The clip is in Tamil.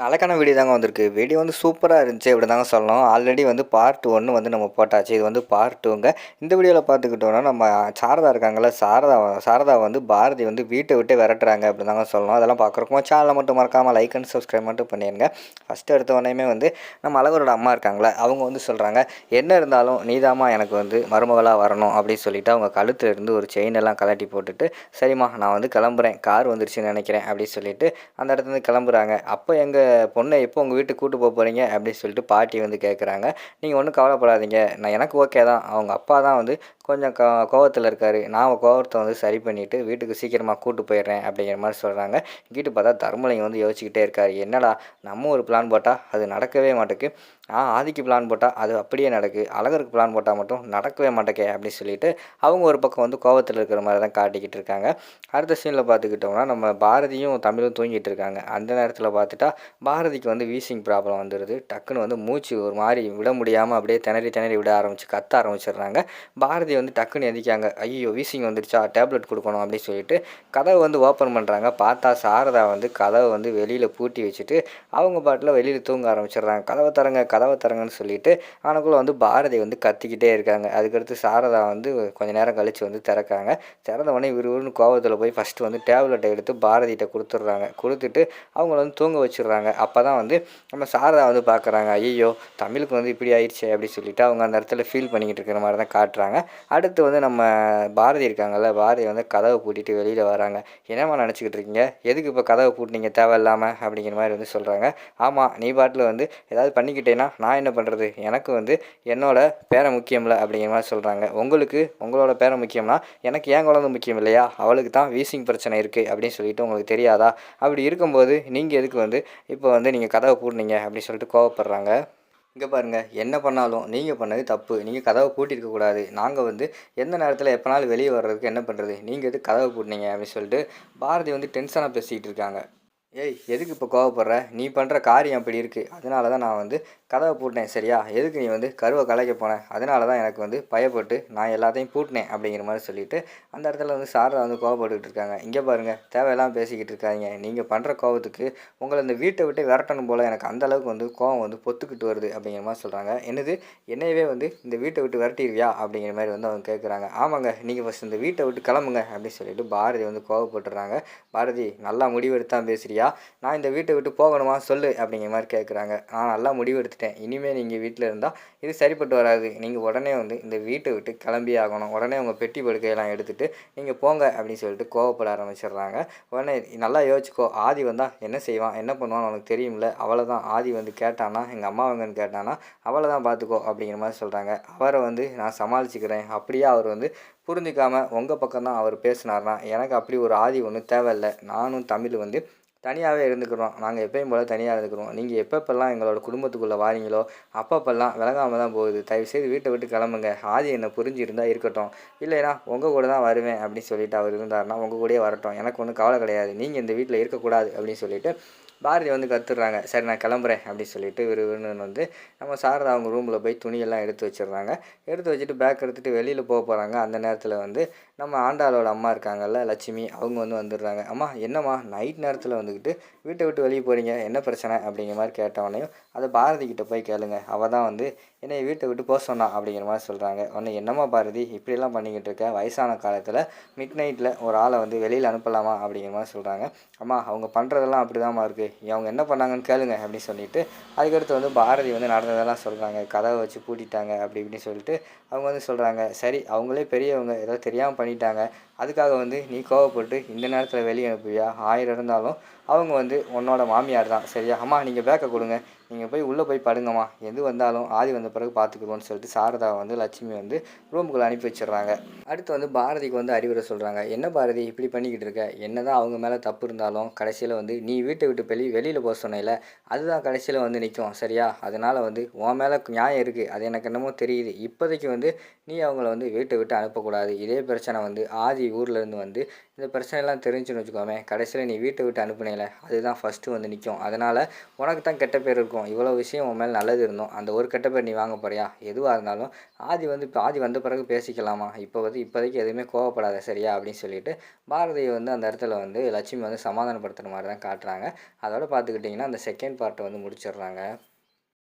அழகான வீடியோ தாங்க வந்திருக்கு. வீடியோ வந்து சூப்பரா இருந்துச்சு அப்படி தாங்க சொல்லணும். ஆல்ரெடி வந்து பார்ட் 1 வந்து நம்ம போட்டாச்சு. இது வந்து பார்ட் 2ங்க. இந்த வீடியோல பார்த்துக்கிட்டோம்னா, நம்ம சாரதா இருக்காங்கல்ல, சாரதா வந்து பாரதி வந்து வீட்ட விட்டு விரட்டுறாங்க அப்படி தாங்க சொல்லணும். அதெல்லாம் பார்க்குறக்கும் சேனலை மட்டும் மறக்காம லைக் அண்ட் சப்ஸ்கிரைப் மட்டும் பண்ணிருங்க. ஃபர்ஸ்ட் எடுத்த உடனேயுமே வந்து நம்ம அழகரோட அம்மா இருக்காங்கல்ல, அவங்க வந்து சொல்றாங்க, "என்ன இருந்தாலும் நீதாம்மா எனக்கு வந்து மருமகளா வரணும்" அப்படின்னு சொல்லிட்டு அவங்க கழுத்துல இருந்து ஒரு செயின் எல்லாம் கழட்டி போட்டுட்டு, "சரிம்மா நான் வந்து கிளம்புறேன். கார் வந்துருச்சுன்னு நினைக்கிறேன்" அப்படின்னு சொல்லிட்டு அந்த இடத்துலேருந்து கிளம்புறாங்க. அப்போ எங்க பொண்ண எப்போ உங்கள் வீட்டுக்கு கூட்டு போறீங்க அப்படின்னு சொல்லிட்டு பாட்டி வந்து கேட்குறாங்க. நீங்கள் ஒன்றும் கவலைப்படாதீங்க. எனக்கு ஓகே தான். அவங்க அப்பா தான் வந்து கொஞ்சம் கோவத்தில் இருக்காரு. நான் கோவத்தை வந்து சரி பண்ணிவிட்டு வீட்டுக்கு சீக்கிரமாக கூட்டு போயிடுறேன் அப்படிங்கிற மாதிரி சொல்கிறாங்க. இங்கிட்டு பார்த்தா தர்மலிங்கம் வந்து யோசிச்சுக்கிட்டே இருக்காரு. என்னடா நம்ம ஒரு பிளான் போட்டால் அது நடக்கவே மாட்டேக்கு. ஆதிக்கு பிளான் போட்டால் அது அப்படியே நடக்கு. அழகருக்கு பிளான் போட்டால் மட்டும் நடக்கவே மாட்டேக்கே அப்படின்னு சொல்லிட்டு அவங்க ஒரு பக்கம் வந்து கோவத்தில் இருக்கிற மாதிரி தான் காட்டிக்கிட்டு இருக்காங்க. அடுத்த சீனில் பார்த்துக்கிட்டோம்னா நம்ம பாரதியும் தமிழும் தூங்கிட்டு இருக்காங்க. அந்த நேரத்தில் பார்த்துட்டா பாரதிக்கு வந்து வீசிங் ப்ராப்ளம் வந்துடுது. டக்குன்னு வந்து மூச்சு ஒரு மாதிரி விட முடியாமல் அப்படியே திணறி திணறி விட கத்த ஆரம்பிச்சிடுறாங்க. பாரதி வந்து டக்குன்னு எந்திக்காங்க. ஐயோ வீசிங் வந்துருச்சா, டேப்லெட் கொடுக்கணும் அப்படின்னு சொல்லிட்டு கதவை வந்து ஓப்பன் பண்ணுறாங்க. பார்த்தா சாரதா வந்து கதவை வந்து வெளியில் பூட்டி வச்சுட்டு அவங்க பாட்டில் வெளியில் தூங்க ஆரம்பிச்சிடுறாங்க. கதவை தரங்கன்னு சொல்லிட்டு அவனுக்குள்ளே வந்து பாரதி வந்து கத்திக்கிட்டே இருக்காங்க. அதுக்கடுத்து சாரதா வந்து கொஞ்சம் நேரம் கழித்து வந்து திறக்காங்க. திறந்த உடனே விறுவிறுன்னு கோவத்தில் போய் ஃபஸ்ட்டு வந்து டேப்லெட்டை எடுத்து பாரதிகிட்ட கொடுத்துட்றாங்க. கொடுத்துட்டு அவங்கள வந்து தூங்க வச்சிடுறாங்க. அப்போ தான் வந்து நம்ம சாரதா வந்து பார்க்குறாங்க. ஐயோ தமிழுக்கு வந்து இப்படி ஆயிடுச்சே அப்படின்னு சொல்லிட்டு அவங்க அந்த இடத்துல ஃபீல் பண்ணிக்கிட்டு இருக்கிற மாதிரி தான் காட்டுறாங்க. அடுத்து வந்து நம்ம பாரதி இருக்காங்கல்ல, பாரதி வந்து கதவை பூட்டிட்டு வெளியில் வராங்க. என்னம்மா நினச்சிக்கிட்டு இருக்கீங்க, எதுக்கு இப்போ கதவை பூட்டினீங்க தேவையில்லாமல் அப்படிங்கிற மாதிரி வந்து சொல்கிறாங்க. ஆமாம் நீ பாட்டில் வந்து ஏதாவது பண்ணிக்கிட்டேன்னா நான் என்ன பண்ணுறது, எனக்கு வந்து என்னோட பேரன் முக்கியமில்ல அப்படிங்கிற மாதிரி சொல்கிறாங்க. உங்களுக்கு உங்களோட பேரன் முக்கியம்னா எனக்கு ஏன் குழந்தை முக்கியம் இல்லையா, அவளுக்கு தான் வீசிங் பிரச்சனை இருக்குது அப்படின்னு சொல்லிட்டு உங்களுக்கு தெரியாதா, அப்படி இருக்கும்போது நீங்கள் எதுக்கு வந்து இப்போ வந்து நீங்கள் கதவை பூட்டினீங்க அப்படின்னு சொல்லிட்டு கோவப்படுறாங்க. இங்கே பாருங்கள், என்ன பண்ணாலும் நீங்கள் பண்ணது தப்பு. நீங்கள் கதவை பூட்டியிருக்கக்கூடாது. நாங்கள் வந்து எந்த நேரத்தில் எப்போனாலும் வெளியே வர்றதுக்கு என்ன பண்ணுறது, நீங்கள் எதுக்கு கதவை பூட்டினீங்க அப்படின்னு சொல்லிட்டு பாரதி வந்து டென்ஷனாக பேசிக்கிட்டு இருக்காங்க. ஏய் எதுக்கு இப்போ கோவப்படுற, நீ பண்ணுற காரியம் அப்படி இருக்குது, அதனால தான் நான் வந்து கதவை பூட்டினேன் சரியா, எதுக்கு நீ வந்து கருவை கலைக்க போனேன், அதனால தான் எனக்கு வந்து பயப்பட்டு நான் எல்லாத்தையும் பூட்டினேன் அப்படிங்கிற மாதிரி சொல்லிவிட்டு அந்த இடத்துல வந்து சாரதா வந்து கோவப்பட்டுக்கிட்டு இருக்காங்க. இங்கே பாருங்கள், தேவையெல்லாம் பேசிக்கிட்டு இருக்காங்க. நீங்கள் பண்ணுற கோவத்துக்கு உங்களை இந்த வீட்டை விட்டு விரட்டணும் போல் எனக்கு அந்தளவுக்கு வந்து கோவம் வந்து பொத்துக்கிட்டு வருது அப்படிங்கிற மாதிரி சொல்கிறாங்க. என்னது என்னையவே வந்து இந்த வீட்டை விட்டு விரட்டிடுவியா அப்படிங்கிற மாதிரி வந்து அவங்க கேட்குறாங்க. ஆமாங்க, நீங்கள் ஃபஸ்ட் இந்த வீட்டை விட்டு கிளம்புங்க அப்படின்னு சொல்லிட்டு பாரதி வந்து கோவப்பட்டுறாங்க. பாரதி நல்லா முடிவெடுத்து தான் பேசுறியா, நான் இந்த வீட்டை விட்டு போகணுமா சொல்லு அப்படிங்கிற மாதிரி கேட்குறாங்க. நான் நல்லா முடிவு எடுத்துட்டேன். இனிமேல் நீங்கள் வீட்டில் இருந்தால் இது சரிப்பட்டு வராது. நீங்கள் உடனே வந்து இந்த வீட்டை விட்டு கிளம்பி ஆகணும். உடனே உங்கள் பெட்டி படுக்கையெல்லாம் எடுத்துகிட்டு நீங்கள் போங்க அப்படின்னு சொல்லிட்டு கோவப்பட ஆரம்பிச்சிடுறாங்க. உடனே நல்லா யோசிச்சுக்கோ, ஆதி வந்தால் என்ன செய்வான் என்ன பண்ணுவான்னு உனக்கு தெரியும்ல, அவ்வளோதான். ஆதி வந்து கேட்டானா எங்கள் அம்மா அவங்கன்னு கேட்டானா அவ்வளோதான் பார்த்துக்கோ அப்படிங்கிற மாதிரி சொல்கிறாங்க. அவரை வந்து நான் சமாளிச்சுக்கிறேன். அப்படியே அவர் வந்து புரிஞ்சிக்காமல் உங்கள் பக்கம் தான் அவர் பேசினார்னா எனக்கு அப்படி ஒரு ஆதி ஒன்றும் தேவையில்லை. நானும் தமிழ் வந்து தனியாகவே இருந்துக்கிறோம். நாங்கள் எப்பயும் போல் தனியாக இருந்துக்கிறோம். நீங்கள் எப்பப்பெல்லாம் எங்களோட குடும்பத்துக்குள்ளே வாரீங்களோ அப்பப்பெல்லாம் விளங்காமல் தான் போகுது. தயவுசெய்து வீட்டை விட்டு கிளம்புங்க. ஆதி என்னை புரிஞ்சிருந்தால் இருக்கட்டும், இல்லைனா உங்கள் கூட தான் வருவேன் அப்படின்னு சொல்லிட்டு அவர் இருந்தாருன்னா உங்கள் கூடயே வரட்டும், எனக்கு ஒன்றும் கவலை கிடையாது. நீங்கள் இந்த வீட்டில் இருக்கக்கூடாது அப்படின்னு சொல்லிட்டு பாரதி வந்து கத்துடுறாங்க. சரி நான் கிளம்புறேன் அப்படின்னு சொல்லிட்டு விறுவிறுன்னு வந்து நம்ம சாரதா அவங்க ரூமில் போய் துணியெல்லாம் எடுத்து வச்சிடுறாங்க. எடுத்து வச்சுட்டு பேக் எடுத்துகிட்டு வெளியில் போக போகிறாங்க. அந்த நேரத்தில் வந்து நம்ம ஆண்டாளோட அம்மா இருக்காங்கல்ல லட்சுமி, அவங்க வந்து வந்துடுறாங்க. அம்மா என்னம்மா நைட் நேரத்தில் வந்துக்கிட்டு வீட்டை விட்டு வெளியே போகிறீங்க, என்ன பிரச்சனை அப்படிங்கிற மாதிரி கேட்டவொடனையும் அதை பாரதி கிட்ட போய் கேளுங்க, அவள் தான் வந்து என்னை வீட்டை விட்டு போக சொன்னா அப்படிங்கிற மாதிரி சொல்கிறாங்க. உடனே என்னம்மா பாரதி இப்படியெல்லாம் பண்ணிக்கிட்டு இருக்க, வயசான காலத்தில் மிட் நைட்டில் ஒரு ஆளை வந்து வெளியில் அனுப்பலாமா அப்படிங்கிற மாதிரி சொல்கிறாங்க. அம்மா அவங்க பண்ணுறதெல்லாம் அப்படி தான்மா இருக்குது, அவங்க என்ன பண்ணாங்கன்னு கேளுங்க அப்படின்னு சொல்லிட்டு அதுக்கடுத்து வந்து பாரதி வந்து நடந்ததெல்லாம் சொல்கிறாங்க. கதவை வச்சு பூட்டிட்டாங்க அப்படி இப்படின்னு சொல்லிட்டு அவங்க வந்து சொல்கிறாங்க. சரி அவங்களே பெரியவங்க ஏதோ தெரியாமல் பண்ணிட்டாங்க, அதுக்காக வந்து நீ கோவப்பட்டு இந்த நேரத்தில் வெளியே அனுப்புவியா, 1000 இருந்தாலும் அவங்க வந்து உன்னோட மாமியார் தான் சரியா. அம்மா நீங்கள் பேக்கை கொடுங்க, நீங்கள் போய் உள்ளே போய் படுங்கம்மா, எது வந்தாலும் ஆதி வந்த பிறகு பார்த்துக்குவோன்னு சொல்லிட்டு சாரதாவை வந்து லட்சுமி வந்து ரூமுக்குள்ளே அனுப்பி வச்சிடுறாங்க. அடுத்து வந்து பாரதிக்கு வந்து அறிவுரை சொல்கிறாங்க. என்ன பாரதி இப்படி பண்ணிக்கிட்டு இருக்க, என்ன தான் அவங்க மேலே தப்பு இருந்தாலும் கடைசியில் வந்து நீ வீட்டை விட்டு வெளியில் போக சொன்னையில அதுதான் கடைசியில் வந்து நிற்கும் சரியா. அதனால் வந்து உன் மேலே நியாயம் இருக்குது, அது எனக்கு என்னமோ தெரியுது. இப்போதைக்கு வந்து நீ அவங்கள வந்து வீட்டை விட்டு அனுப்பக்கூடாது. இதே பிரச்சனை வந்து ஆதி ஊர்லேருந்து வந்து இந்த பிரச்சனைலாம் தெரிஞ்சுன்னு வச்சுக்கோமே, கடைசியில் நீ வீட்டை விட்டு அனுப்புனேல அதுதான் ஃபஸ்ட்டு வந்து நிற்கும். அதனால் உனக்கு தான் கெட்ட பேர் இருக்கும். இவ்வளோ விஷயம் உன் மேலே நல்லது இருந்தோம், அந்த ஒரு கெட்ட பேர் நீ வாங்க போறியா? எதுவாக இருந்தாலும் இப்போ ஆதி வந்த பிறகு பேசிக்கலாமா, இப்போதைக்கு எதுவுமே கோவப்படாத சரியா அப்படின்னு சொல்லிட்டு பாரதியை வந்து அந்த இடத்துல வந்து லட்சுமி வந்து சமாதானப்படுத்துகிற மாதிரி தான் காட்டுறாங்க. அதோட பார்த்துக்கிட்டிங்கன்னா அந்த செகண்ட் பார்ட்டை வந்து முடிச்சிடுறாங்க.